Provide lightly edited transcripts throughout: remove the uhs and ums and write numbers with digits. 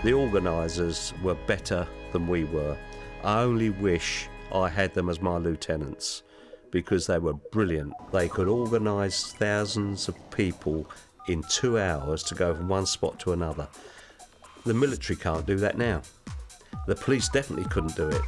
The organisers were better than we were. I only wish I had them as my lieutenants, because they were brilliant. They could organise thousands of people in 2 hours to go from one spot to another. The military can't do that now. The police definitely couldn't do it.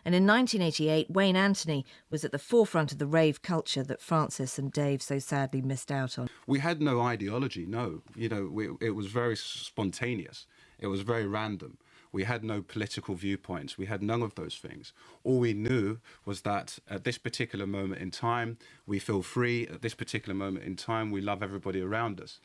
And in 1988, Wayne Anthony was at the forefront of the rave culture that Francis and Dave so sadly missed out on. We had no ideology, no. It was very spontaneous. It was very random. We had no political viewpoints. We had none of those things. All we knew was that at this particular moment in time, we feel free. At this particular moment in time, we love everybody around us.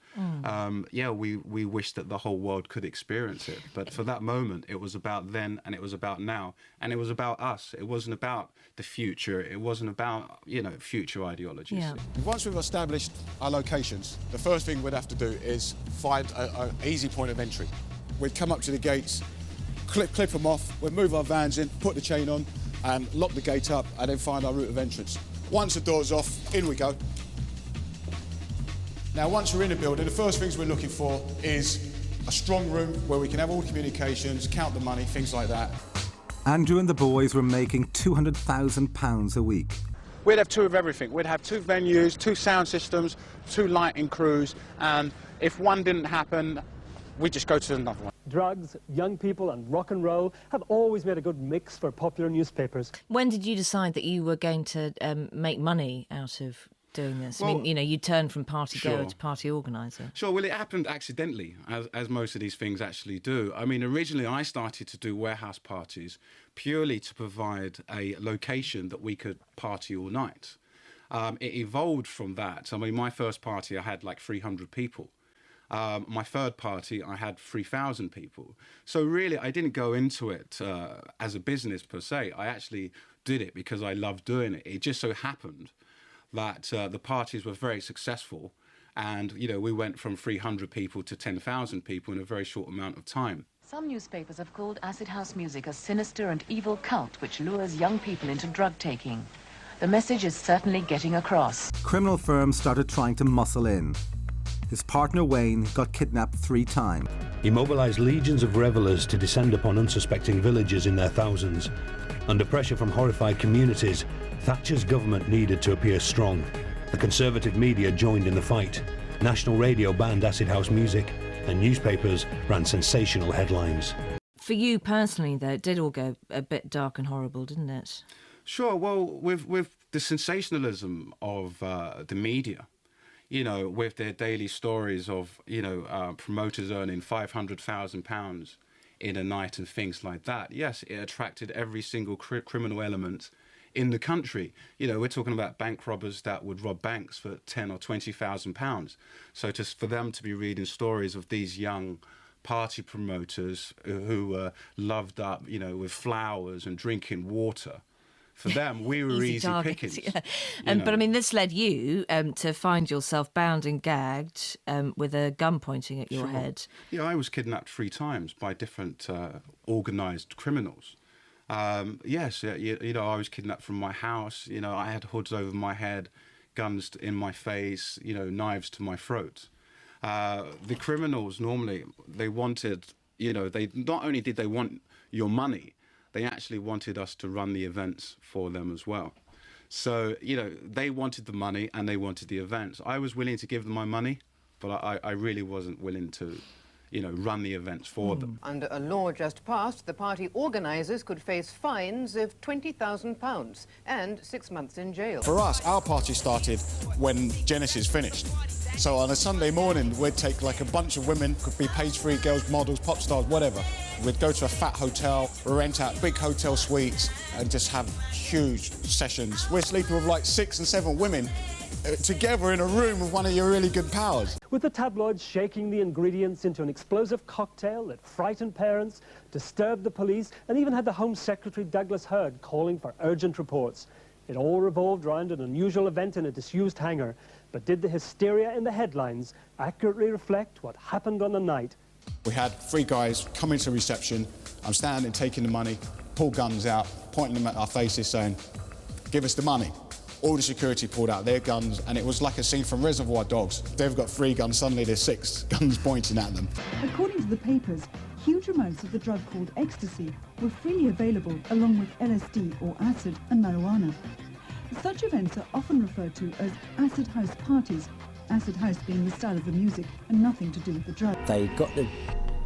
We wish that the whole world could experience it. But for that moment, it was about then and it was about now. And it was about us. It wasn't about the future. It wasn't about, future ideologies. Yeah. Once we've established our locations, the first thing we'd have to do is find an easy point of entry. We'd come up to the gates, clip them off, we'd move our vans in, put the chain on and lock the gate up and then find our route of entrance. Once the door's off, in we go. Now once we're in the building, the first things we're looking for is a strong room where we can have all communications, count the money, things like that. Andrew and the boys were making £200,000 a week. We'd have two of everything. We'd have two venues, two sound systems, two lighting crews, and if one didn't happen, we'd just go to another one. Drugs, young people and rock and roll have always made a good mix for popular newspapers. When did you decide that you were going to make money out of doing this? Well, I mean, you turned from party goer sure. to party organiser. Sure, well, it happened accidentally, as most of these things actually do. I mean, originally I started to do warehouse parties purely to provide a location that we could party all night. It evolved from that. I mean, my first party, I had like 300 people. My third party, I had 3,000 people. So really, I didn't go into it as a business per se. I actually did it because I loved doing it. It just so happened that the parties were very successful. And, we went from 300 people to 10,000 people in a very short amount of time. Some newspapers have called acid house music a sinister and evil cult which lures young people into drug taking. The message is certainly getting across. Criminal firms started trying to muscle in. His partner Wayne got kidnapped 3 times. He mobilised legions of revellers to descend upon unsuspecting villages in their thousands. Under pressure from horrified communities, Thatcher's government needed to appear strong. The conservative media joined in the fight. National radio banned acid house music, and newspapers ran sensational headlines. For you personally, though, it did all go a bit dark and horrible, didn't it? Sure, well, with the sensationalism of the media, with their daily stories of, promoters earning £500,000 in a night and things like that. Yes, it attracted every single criminal element in the country. We're talking about bank robbers that would rob banks for £10,000 or £20,000. So for them to be reading stories of these young party promoters who were loved up, with flowers and drinking water, for them, we were easy pickings. Yeah. But I mean, this led you to find yourself bound and gagged with a gun pointing at your head. Yeah, I was kidnapped 3 times by different organised criminals. Yes, I was kidnapped from my house. I had hoods over my head, guns in my face, knives to my throat. The criminals normally, they wanted, they not only did they want your money, they actually wanted us to run the events for them as well. So, they wanted the money and they wanted the events. I was willing to give them my money, but I really wasn't willing to, run the events for them. Under a law just passed, the party organisers could face fines of £20,000 and 6 months in jail. For us, our party started when Genesis finished. So on a Sunday morning, we'd take like a bunch of women, could be page-free girls, models, pop stars, whatever. We'd go to a fat hotel, rent out big hotel suites and just have huge sessions. We're sleeping with like 6 and 7 women together in a room with one of your really good pals. With the tabloids shaking the ingredients into an explosive cocktail that frightened parents, disturbed the police, and even had the Home Secretary Douglas Hurd calling for urgent reports. It all revolved around an unusual event in a disused hangar. But did the hysteria in the headlines accurately reflect what happened on the night? We had 3 guys come into reception. I'm standing, taking the money, pull guns out, pointing them at our faces, saying, "Give us the money." All the security pulled out their guns, and it was like a scene from Reservoir Dogs. They've got 3 guns, suddenly there's 6 guns pointing at them. According to the papers, huge amounts of the drug called ecstasy were freely available along with LSD or acid and marijuana. Such events are often referred to as acid house parties, acid house being the style of the music and nothing to do with the drug. They got the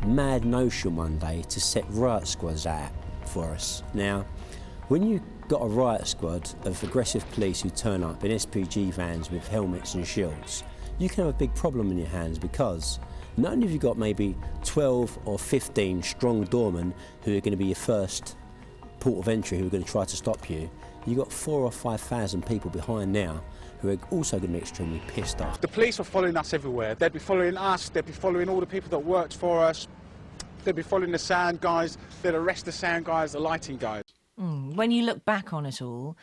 mad notion one day to set riot squads out for us. Now, when you got a riot squad of aggressive police who turn up in SPG vans with helmets and shields, you can have a big problem in your hands, because not only have you got maybe 12 or 15 strong doormen who are going to be your first port of entry, who are going to try to stop you, you've got 4,000 or 5,000 people behind now who are also going to be extremely pissed off. The police were following us everywhere. They'd be following us, they'd be following all the people that worked for us, they'd be following the sound guys, they'd arrest the sound guys, the lighting guys. When you look back on it all,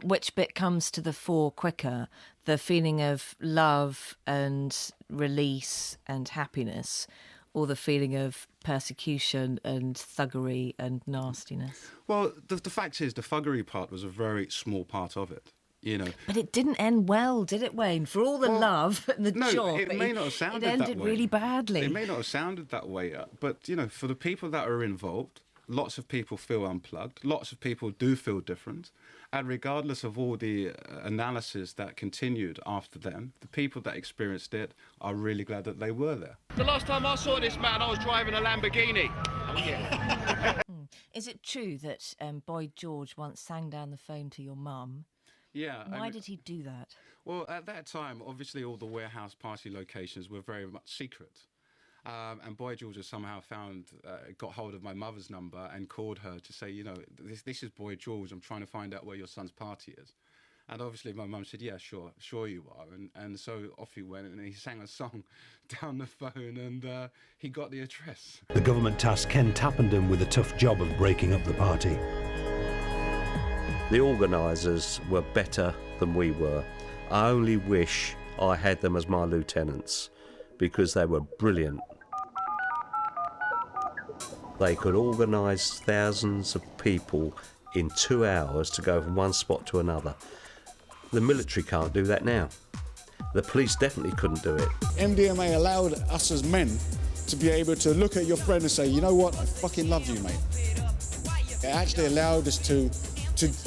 which bit comes to the fore quicker? The feeling of love and release and happiness, or the feeling of persecution and thuggery and nastiness? Well, the fact is, the thuggery part was a very small part of it. You know, but it didn't end well, did it, Wayne? For all the love and the job, it may not have sounded it ended that way. really badly. It may not have sounded that way, but you know, for the people that are involved, lots of people feel unplugged. Lots of people do feel different, and regardless of all the analysis that continued after them, the people that experienced it are really glad that they were there. The last time I saw this man, I was driving a Lamborghini. Oh yeah. Is it true that Boy George once sang down the phone to your mum? Yeah. Why did he do that? Well, at that time, obviously all the warehouse party locations were very much secret. And Boy George has somehow got hold of my mother's number and called her to say, you know, this is Boy George, I'm trying to find out where your son's party is. And obviously my mum said, yeah, sure you are. And so off he went, and he sang a song down the phone, and he got the address. The government tasked Ken Tappenden with the tough job of breaking up the party. The organisers were better than we were. I only wish I had them as my lieutenants, because they were brilliant. They could organise thousands of people in 2 hours to go from one spot to another. The military can't do that now. The police definitely couldn't do it. MDMA allowed us as men to be able to look at your friend and say, you know what, I fucking love you, mate. It actually allowed us to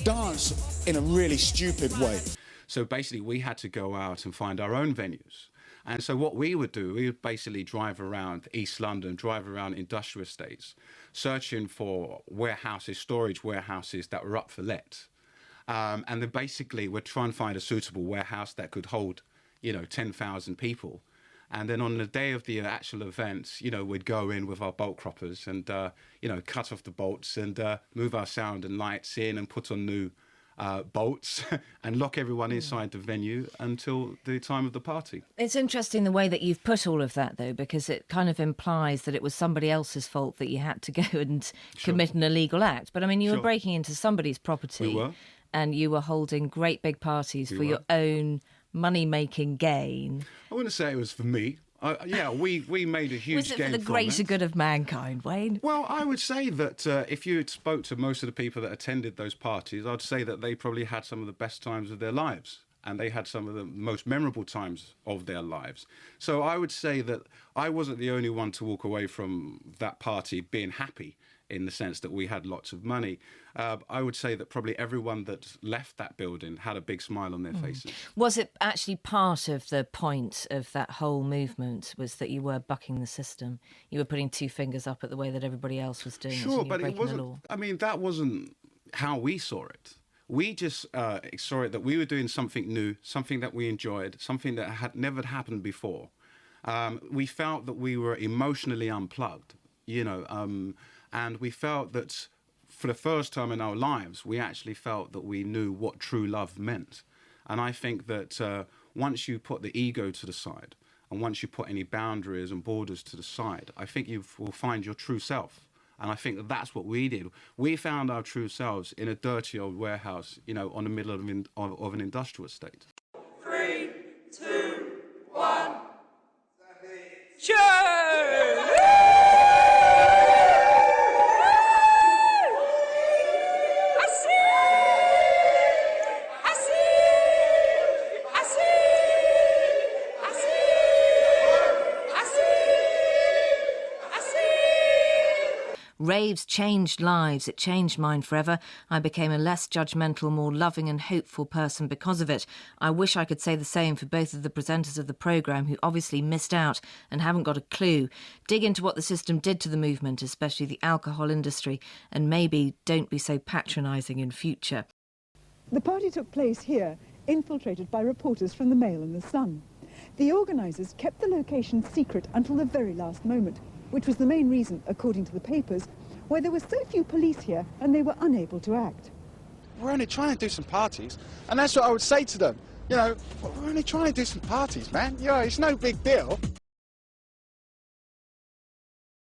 dance in a really stupid way. So basically we had to go out and find our own venues. And so what we would do, we would basically drive around East London, drive around industrial estates, searching for warehouses, storage warehouses that were up for let. And then basically we'd try and find a suitable warehouse that could hold, 10,000 people. And then on the day of the actual event, we'd go in with our bolt croppers and, cut off the bolts and move our sound and lights in and put on new bolts and lock everyone inside the venue until the time of the party. It's interesting the way that you've put all of that, though, because it kind of implies that it was somebody else's fault that you had to go and commit an illegal act. But, I mean, you were breaking into somebody's property. We were. And you were holding great big parties for your own money-making gain. I wouldn't say it was for me. We made a huge gain. Was it gain for the greater good of mankind, Wayne? Well, I would say that if you spoke to most of the people that attended those parties, I'd say that they probably had some of the best times of their lives. And they had some of the most memorable times of their lives. So I would say that I wasn't the only one to walk away from that party being happy, in the sense that we had lots of money. I would say that probably everyone that left that building had a big smile on their faces. Was it actually part of the point of that whole movement, was that you were bucking the system? You were putting two fingers up at the way that everybody else was doing it, and you were breaking the law? I mean, that wasn't how we saw it. We just saw it that we were doing something new, something that we enjoyed, something that had never happened before. We felt that we were emotionally unplugged, and we felt that for the first time in our lives, we actually felt that we knew what true love meant. And I think that once you put the ego to the side, and once you put any boundaries and borders to the side, I think you will find your true self. And I think that that's what we did. We found our true selves in a dirty old warehouse, on the middle of an industrial estate. 3, 2, 1. Sure! Raves changed lives. It changed mine forever. I became a less judgmental, more loving and hopeful person because of it. I wish I could say the same for both of the presenters of the programme who obviously missed out and haven't got a clue. Dig into what the system did to the movement, especially the alcohol industry, and maybe don't be so patronising in future. The party took place here, infiltrated by reporters from the Mail and the Sun. The organisers kept the location secret until the very last moment, which was the main reason, according to the papers, why there were so few police here and they were unable to act. We're only trying to do some parties, and that's what I would say to them. You know, we're only trying to do some parties, man. Yeah, it's no big deal.